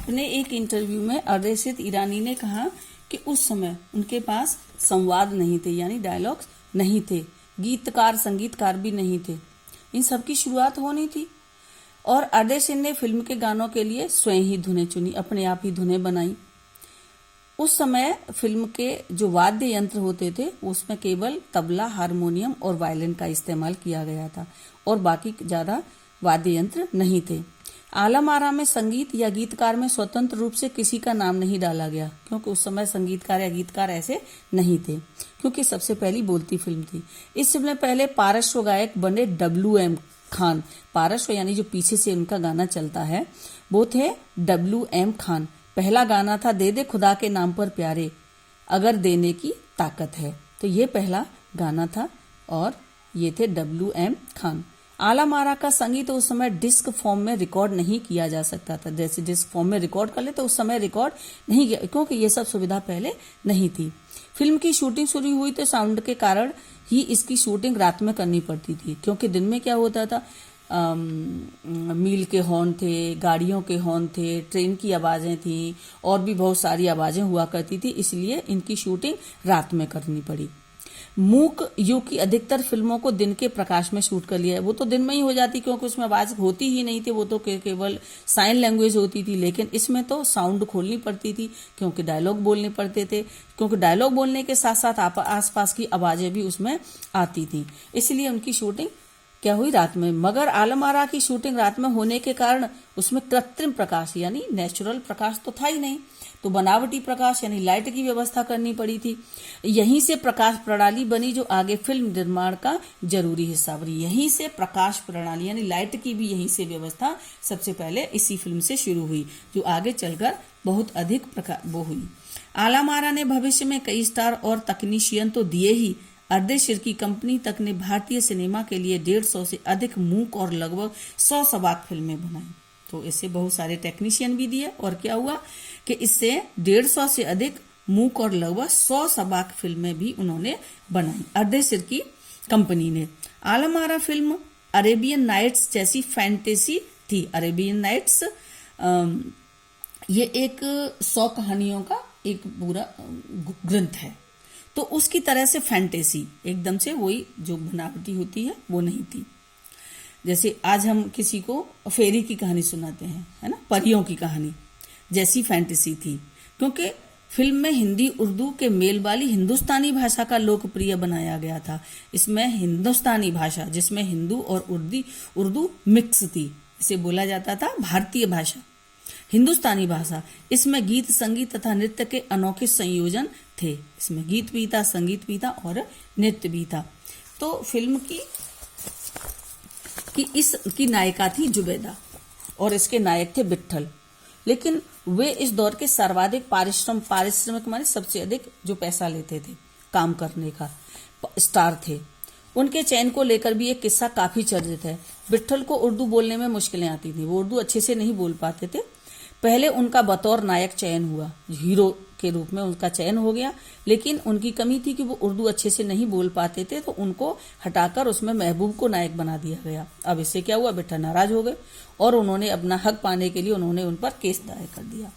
अपने एक इंटरव्यू में अरशद ईरानी ने कहा कि उस समय उनके पास संवाद नहीं थे, यानी डायलॉग्स नहीं थे, गीतकार संगीतकार भी नहीं थे, इन सब की शुरुआत होनी थी। और अरशद ने फिल्म के गानों के लिए स्वयं ही धुनें चुनी, अपने आप ही धुनें बनाई। उस समय फिल्म के जो वाद्य यंत्र होते थे उसमें केवल तबला, हारमोनियम और वायलिन का इस्तेमाल किया गया था और बाकी ज्यादा वाद्य यंत्र नहीं थे। आलम आरा में संगीत या गीतकार में स्वतंत्र रूप से किसी का नाम नहीं डाला गया, क्योंकि उस समय संगीतकार या गीतकार ऐसे नहीं थे, क्योंकि सबसे पहली बोलती फिल्म थी। इस समय पहले पार्श्व गायक बने WM खान। पार्श्व यानी जो पीछे से उनका गाना चलता है वो थे WM खान। पहला गाना था दे दे खुदा के नाम पर प्यारे, अगर देने की ताकत है, तो ये पहला गाना था और ये थे WM खान। आलम आरा का संगीत उस समय डिस्क फॉर्म में रिकॉर्ड नहीं किया जा सकता था। जैसे डिस्क फॉर्म में रिकॉर्ड कर ले तो उस समय रिकॉर्ड नहीं किया, क्योंकि ये सब सुविधा पहले नहीं थी। फिल्म की शूटिंग शुरू हुई तो साउंड के कारण ही इसकी शूटिंग रात में करनी पड़ती थी, क्योंकि दिन में क्या होता था, मील के हॉर्न थे, गाड़ियों के हॉर्न थे, ट्रेन की आवाजें थी और भी बहुत सारी आवाजें हुआ करती थी, इसलिए इनकी शूटिंग रात में करनी पड़ी। मूक युग की अधिकतर फिल्मों को दिन के प्रकाश में शूट कर लिया है। वो तो दिन में ही हो जाती, क्योंकि उसमें आवाज होती ही नहीं थी, वो तो केवल साइन लैंग्वेज होती थी। लेकिन इसमें तो साउंड खोलनी पड़ती थी, क्योंकि डायलॉग बोलने पड़ते थे, क्योंकि डायलॉग बोलने के साथ साथ आसपास की आवाजें भी उसमें आती थी, इसलिए उनकी शूटिंग क्या हुई रात में। मगर आलम आरा की शूटिंग रात में होने के कारण उसमें कृत्रिम प्रकाश यानी नेचुरल प्रकाश तो था ही नहीं, तो बनावटी प्रकाश यानी लाइट की व्यवस्था करनी पड़ी थी। यहीं से प्रकाश प्रणाली बनी जो आगे फिल्म निर्माण का जरूरी हिस्सा बनी। यहीं से प्रकाश प्रणाली यानी लाइट की भी यहीं से व्यवस्था सबसे पहले इसी फिल्म से शुरू हुई, जो आगे चलकर बहुत अधिक वो हुई। आलम आरा ने भविष्य में कई स्टार और तकनीशियन तो दिए ही, अरशद की कंपनी तक ने भारतीय सिनेमा के लिए 150 से अधिक मूक और लगभग 100 सबाक फिल्में बनाई। तो इससे बहुत सारे टेक्नीशियन भी दिए और क्या हुआ कि इससे 150 से अधिक मूक और लगभग 100 सबाक फिल्में भी उन्होंने बनाई अरशद की कंपनी ने। Alam Ara film Arabian nights जैसी फैंटेसी थी। अरेबियन नाइट्स ये एक 100 कहानियों का एक पूरा ग्रंथ है, तो उसकी तरह से फैंटेसी एकदम से वही जो बनावटी होती है वो नहीं थी। जैसे आज हम किसी को फेरी की कहानी सुनाते हैं, है ना, परियों की कहानी जैसी फैंटेसी थी, क्योंकि फिल्म में हिंदी उर्दू के मेल वाली हिंदुस्तानी भाषा का लोकप्रिय बनाया गया था। इसमें हिंदुस्तानी भाषा जिसमें हिंदू और उर्दू मिक्स थी, इसे बोला जाता था भारतीय भाषा, हिंदुस्तानी भाषा। इसमें गीत संगीत तथा नृत्य के अनोखे संयोजन थे। इसमें गीत भी था, संगीत भी था और नृत्य भी था। तो फिल्म इसकी नायिका थी जुबैदा और इसके नायक थे विट्ठल। लेकिन वे इस दौर के सर्वाधिक पारिश्रमिक माने सबसे अधिक जो पैसा लेते थे काम करने का स्टार थे। उनके चयन को लेकर भी एक किस्सा काफी चर्चित है। विट्ठल को उर्दू बोलने में मुश्किलें आती थी, वो उर्दू अच्छे से नहीं बोल पाते थे। पहले उनका बतौर नायक चयन हुआ, हीरो के रूप में उनका चयन हो गया, लेकिन उनकी कमी थी कि वो उर्दू अच्छे से नहीं बोल पाते थे, तो उनको हटाकर उसमें महबूब को नायक बना दिया गया। अब इससे क्या हुआ, विट्ठल नाराज हो गए और उन्होंने अपना हक पाने के लिए उन्होंने उन पर केस दायर कर दिया।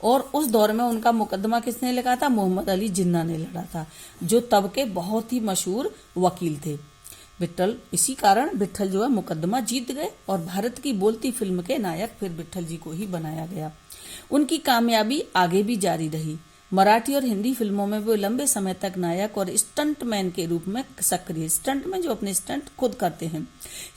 और उस दौर में उनका मुकदमा किसने लगा था, मोहम्मद अली जिन्ना ने लड़ा था, जो तब के बहुत ही मशहूर वकील थे। विट्ठल इसी कारण विट्ठल जो है मुकदमा जीत गए और भारत की बोलती फिल्म के नायक फिर विट्ठल जी को ही बनाया गया। उनकी कामयाबी आगे भी जारी रही। मराठी और हिंदी फिल्मों में वो लंबे समय तक नायक और स्टंटमैन के रूप में सक्रिय, स्टंटमैन जो अपने स्टंट खुद करते हैं।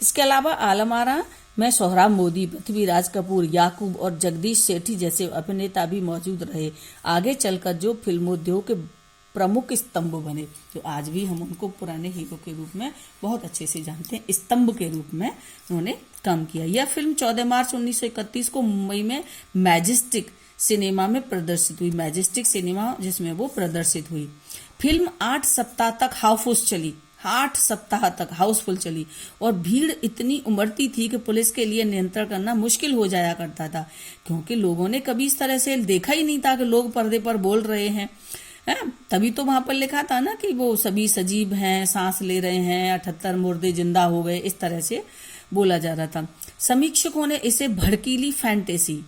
इसके अलावा आलम आरा में सोहराब मोदी, पृथ्वीराज कपूर, याकूब और जगदीश सेठी जैसे अभिनेता भी मौजूद रहे। आगे चलकर जो फिल्मोद्योग के प्रमुख स्तंभ बने, जो आज भी हम उनको पुराने हीरो के रूप में बहुत अच्छे से जानते हैं, स्तंभ के रूप में उन्होंने काम किया। यह फिल्म 14 मार्च 1931 को मुंबई में मैजेस्टिक सिनेमा में प्रदर्शित हुई। मैजेस्टिक सिनेमा जिसमें वो प्रदर्शित हुई। फिल्म 8 सप्ताह तक हाउसफुल चली और भीड़ इतनी उमड़ती थी कि पुलिस के लिए नियंत्रण करना मुश्किल हो जाया करता था, क्योंकि लोगों ने कभी इस तरह से देखा ही नहीं था कि लोग पर्दे पर बोल रहे हैं। तभी तो वहां पर लिखा था ना कि वो सभी सजीव हैं, सांस ले रहे हैं, 78 मुर्दे जिंदा हो गए, इस तरह से बोला जा रहा था। समीक्षकों ने इसे भड़कीली फैंटेसी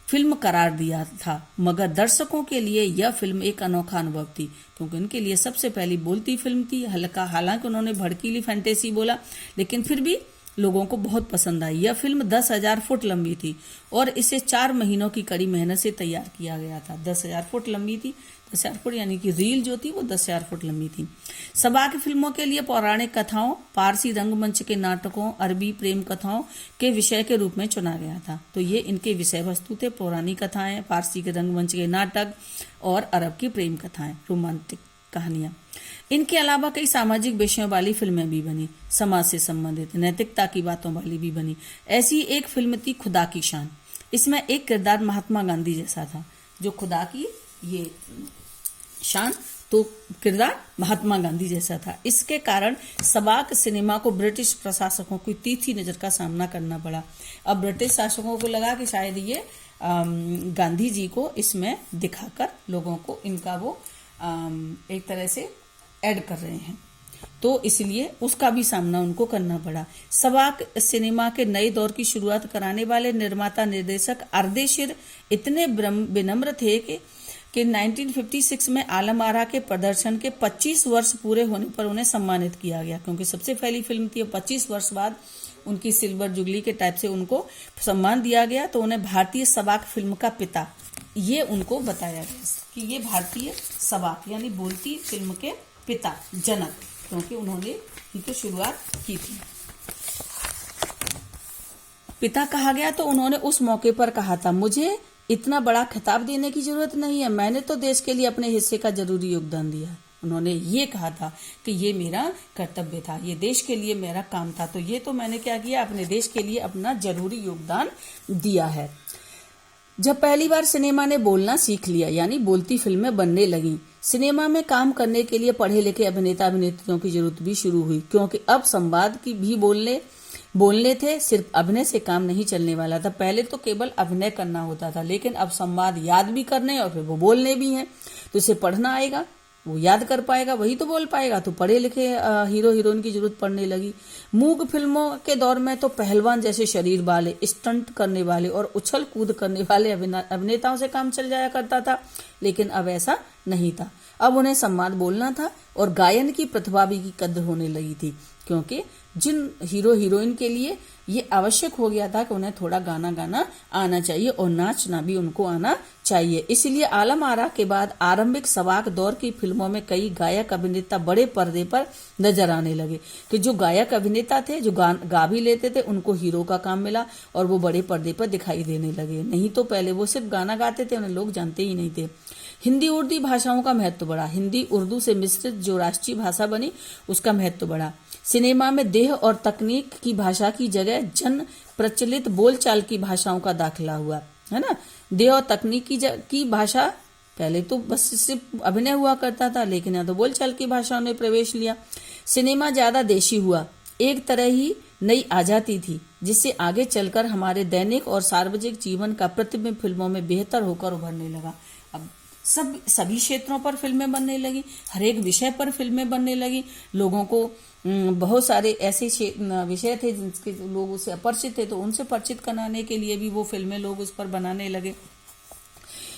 फिल्म करार दिया था, मगर दर्शकों के लिए यह फिल्म एक अनोखा अनुभव थी, क्योंकि उनके लिए सबसे पहली बोलती फिल्म थी। हालांकि उन्होंने भड़कीली फैंटेसी बोला, लेकिन फिर भी लोगों को बहुत पसंद आई। यह फिल्म 10,000 फुट लंबी थी और इसे 4 महीनों की कड़ी मेहनत से तैयार किया गया था। 10,000 फुट लंबी थी, 10,000 फुट यानी कि रील जो थी वो 10,000 फुट लंबी थी। सबाक फिल्मों के लिए पौराणिक कथाओं, पारसी रंगमंच के नाटकों, अरबी प्रेम कथाओं के विषय के रूप में चुना गया था। तो ये इनके विषय वस्तु थे, पौराणिक कथाएं, पारसी के रंगमंच के नाटक और अरब की प्रेम कथाएं, रोमांटिक कहानियां। इनके अलावा कई सामाजिक विषयों वाली फिल्में भी बनी, समाज से संबंधित नैतिकता की बातों वाली भी बनी। ऐसी एक फिल्म थी खुदा की शान। इसमें एक किरदार महात्मा गांधी जैसा था। जो खुदा की ये शान, तो किरदार महात्मा गांधी जैसा था। इसके कारण सबाक सिनेमा को ब्रिटिश प्रशासकों की तीखी नजर का सामना करना पड़ा। अब ब्रिटिश शासकों को लगा कि शायद ये गांधी जी को इसमें दिखाकर लोगों को इनका वो एक तरह से ऐड कर रहे हैं, तो इसलिए उसका भी सामना उनको करना पड़ा। सबाक सिनेमा के नए दौर की शुरुआत कराने वाले निर्माता निर्देशक अर्देशीर इतने विनम्र थे कि 1956 में आलम आरा के प्रदर्शन के 25 वर्ष पूरे होने पर उन्हें सम्मानित किया गया, क्योंकि सबसे पहली फिल्म थी। 25 वर्ष बाद उनकी सिल्वर जुबली के टाइप से उनको सम्मान दिया गया, तो उन्हें भारतीय सबाक फिल्म का पिता ये उनको बताया गया कि ये भारतीय सबाक यानी बोलती फिल्म के पिता, जनक, क्योंकि उन्होंने इनकी शुरुआत की थी। पिता कहा गया तो उन्होंने उस मौके पर कहा था, मुझे इतना बड़ा खिताब देने की जरूरत नहीं है, मैंने तो देश के लिए अपने हिस्से का जरूरी योगदान दिया है। उन्होंने ये कहा था कि ये मेरा कर्तव्य था, ये देश के लिए मेरा काम था, तो ये तो मैंने क्या किया, अपने देश के लिए अपना जरूरी योगदान दिया है। जब पहली बार सिनेमा ने बोलना सीख लिया, यानी बोलती फिल्में बनने लगी, सिनेमा में काम करने के लिए पढ़े लिखे अभिनेता अभिनेत्रियों की जरूरत भी शुरू हुई, क्योंकि अब संवाद की भी बोलने थे, सिर्फ अभिनय से काम नहीं चलने वाला था। पहले तो केवल अभिनय करना होता था, लेकिन अब संवाद याद भी करने और फिर वो बोलने भी हैं। तो इसे पढ़ना आएगा, वो याद कर पाएगा, वही तो बोल पाएगा। तो पढ़े लिखे हीरो हीरोइन की जरूरत पड़ने लगी। मूक फिल्मों के दौर में तो पहलवान जैसे शरीर वाले, स्टंट करने वाले और उछल कूद करने वाले अभिनेताओं से काम चल जाया करता था, लेकिन अब ऐसा नहीं था। अब उन्हें संवाद बोलना था और गायन की प्रतिभा भी की कद्र होने लगी थी, क्योंकि जिन हीरो हीरोइन के लिए ये आवश्यक हो गया था कि उन्हें थोड़ा गाना आना चाहिए और नाचना भी उनको आना चाहिए। इसलिए आलम आरा के बाद आरंभिक सबाक दौर की फिल्मों में कई गायक अभिनेता बड़े पर्दे पर नजर आने लगे, कि जो गायक अभिनेता थे, जो गा भी लेते थे, उनको हीरो का काम मिला और वो बड़े पर्दे पर दिखाई देने लगे। नहीं तो पहले वो सिर्फ गाना गाते थे, उन्हें लोग जानते ही नहीं थे। हिंदी उर्दू भाषाओं का महत्व बढ़ा। हिंदी उर्दू से मिश्रित जो राष्ट्रीय भाषा बनी, उसका महत्व बढ़ा। सिनेमा में देह और तकनीक की भाषा की जगह जन प्रचलित बोलचाल की भाषाओं का दाखिला हुआ, है ना। देह और तकनीक की भाषा, पहले तो बस सिर्फ अभिनय हुआ करता था, लेकिन यहाँ तो बोलचाल की भाषाओं ने प्रवेश लिया। सिनेमा ज्यादा देशी हुआ, एक तरह ही नई आजादी थी, जिससे आगे चलकर हमारे दैनिक और सार्वजनिक जीवन का प्रतिबिंब फिल्मों में बेहतर होकर उभरने लगा। अब सभी क्षेत्रों पर फिल्में बनने लगी, हर एक विषय पर फिल्में बनने लगी। लोगों को बहुत सारे ऐसे विषय थे जिनके लोग उससे अपरिचित थे, तो उनसे परिचित कराने के लिए भी वो फिल्में लोग उस पर बनाने लगे।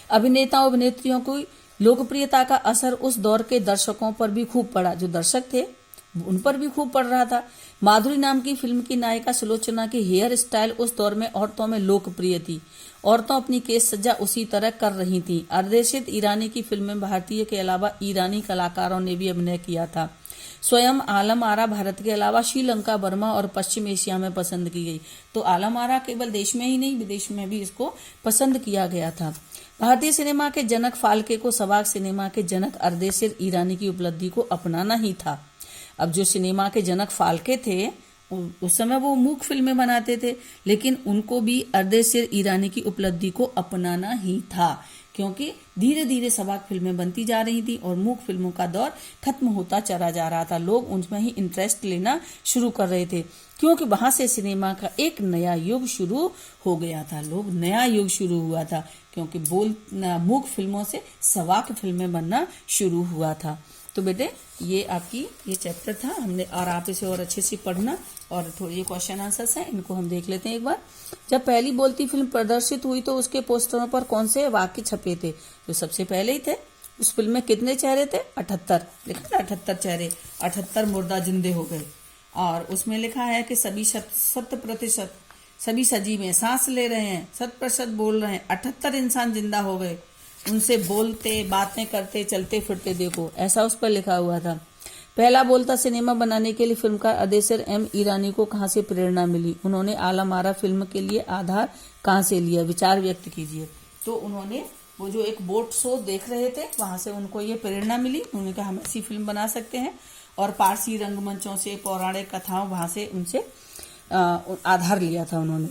अभिनेताओं अभिनेत्रियों की लोकप्रियता का असर उस दौर के दर्शकों पर भी खूब पड़ा। जो दर्शक थे उन पर भी खूब पड़ रहा था। माधुरी नाम की फिल्म की नायिका सुलोचना की हेयर स्टाइल उस दौर में औरतों में लोकप्रिय थी। औरतों अपनी केस सज्जा उसी तरह कर रही थी। अर्देशीर ईरानी की फिल्म में भारतीय के अलावा ईरानी कलाकारों ने भी अभिनय किया था। स्वयं आलम आरा भारत के अलावा श्रीलंका, बर्मा और पश्चिम एशिया में पसंद की गई। तो आलम आरा केवल देश में ही नहीं, विदेश में भी इसको पसंद किया गया था। भारतीय सिनेमा के जनक फाल्के को सबाक सिनेमा के जनक अर्देशीर ईरानी की उपलब्धि को अपनाना ही था। अब जो सिनेमा के जनक फाल्के थे, उस समय वो मूक फिल्में बनाते थे, लेकिन उनको भी अर्देशीर ईरानी की उपलब्धि को अपनाना ही था, क्योंकि धीरे धीरे सबाक फिल्में बनती जा रही थी और मूक फिल्मों का दौर खत्म होता चला जा रहा था। लोग उनमें ही इंटरेस्ट लेना शुरू कर रहे थे, क्योंकि वहां से सिनेमा का एक नया युग शुरू हो गया था। नया युग शुरू हुआ था, क्योंकि मूक फिल्मों से सबाक फिल्में बनना शुरू हुआ था। तो बेटे ये आपकी ये चैप्टर था हमने, और आप इसे और अच्छे से पढ़ना और थोड़े ये क्वेश्चन आंसर्स हैं, इनको हम देख लेते हैं एक बार। जब पहली बोलती फिल्म प्रदर्शित हुई तो उसके पोस्टरों पर कौन से वाक्य छपे थे? जो सबसे पहले ही थे। उस फिल्म में कितने चेहरे थे? 78। लिखा था 78 चेहरे, 78 मुर्दा जिंदे हो गए। और उसमें लिखा है कि सभी 100% सभी सजीव सांस ले रहे हैं, 100% बोल रहे हैं, 78 इंसान जिंदा हो गए, उनसे बोलते बातें करते चलते फिरते देखो, ऐसा उस पर लिखा हुआ था। पहला बोलता सिनेमा बनाने के लिए फिल्मकार अदेसर एम ईरानी को कहां से प्रेरणा मिली? उन्होंने आला मारा फिल्म के लिए आधार कहां से लिया? विचार व्यक्त कीजिए। तो उन्होंने वो जो एक बोट शो देख रहे थे, वहां से उनको ये प्रेरणा मिली। उन्होंने कहा हम ऐसी फिल्म बना सकते हैं, और पारसी रंगमंचों से, पौराणिक कथाओं, वहां से उनसे आधार लिया था उन्होंने।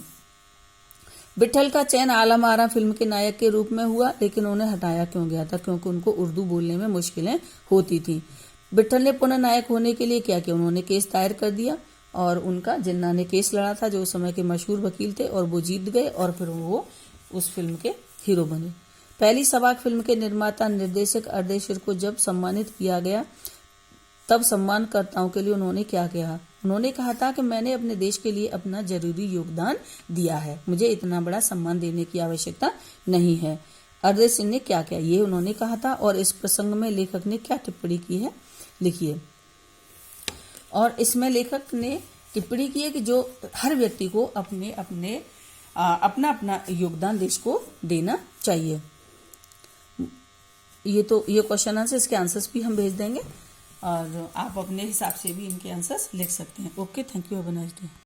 विट्ठल का चयन आला मारा फिल्म के नायक के रूप में हुआ, लेकिन उन्हें हटाया क्यों गया था? क्योंकि उनको उर्दू बोलने में मुश्किलें होती थी। विट्ठल ने पुनः नायक होने के लिए क्या किया? उन्होंने केस दायर कर दिया, और उनका जिन्ना ने केस लड़ा था, जो उस समय के मशहूर वकील थे, और वो जीत गए, और फिर वो उस फिल्म के हीरो बने। पहली सबाक फिल्म के निर्माता निर्देशक अर्देशिर को जब सम्मानित किया गया, तब सम्मानकर्ताओं के लिए उन्होंने क्या कहा? उन्होंने कहा था कि मैंने अपने देश के लिए अपना जरूरी योगदान दिया है, मुझे इतना बड़ा सम्मान देने की आवश्यकता नहीं है। अर्देशिर ने क्या किया, ये उन्होंने कहा था। और इस प्रसंग में लेखक ने क्या टिप्पणी की है, लिखिए। और इसमें लेखक ने टिप्पणी की है कि जो हर व्यक्ति को अपना अपना योगदान देश को देना चाहिए। ये क्वेश्चन आंसर, इसके आंसर्स भी हम भेज देंगे, और आप अपने हिसाब से भी इनके आंसर्स लिख सकते हैं। Okay, thank you, have a nice day.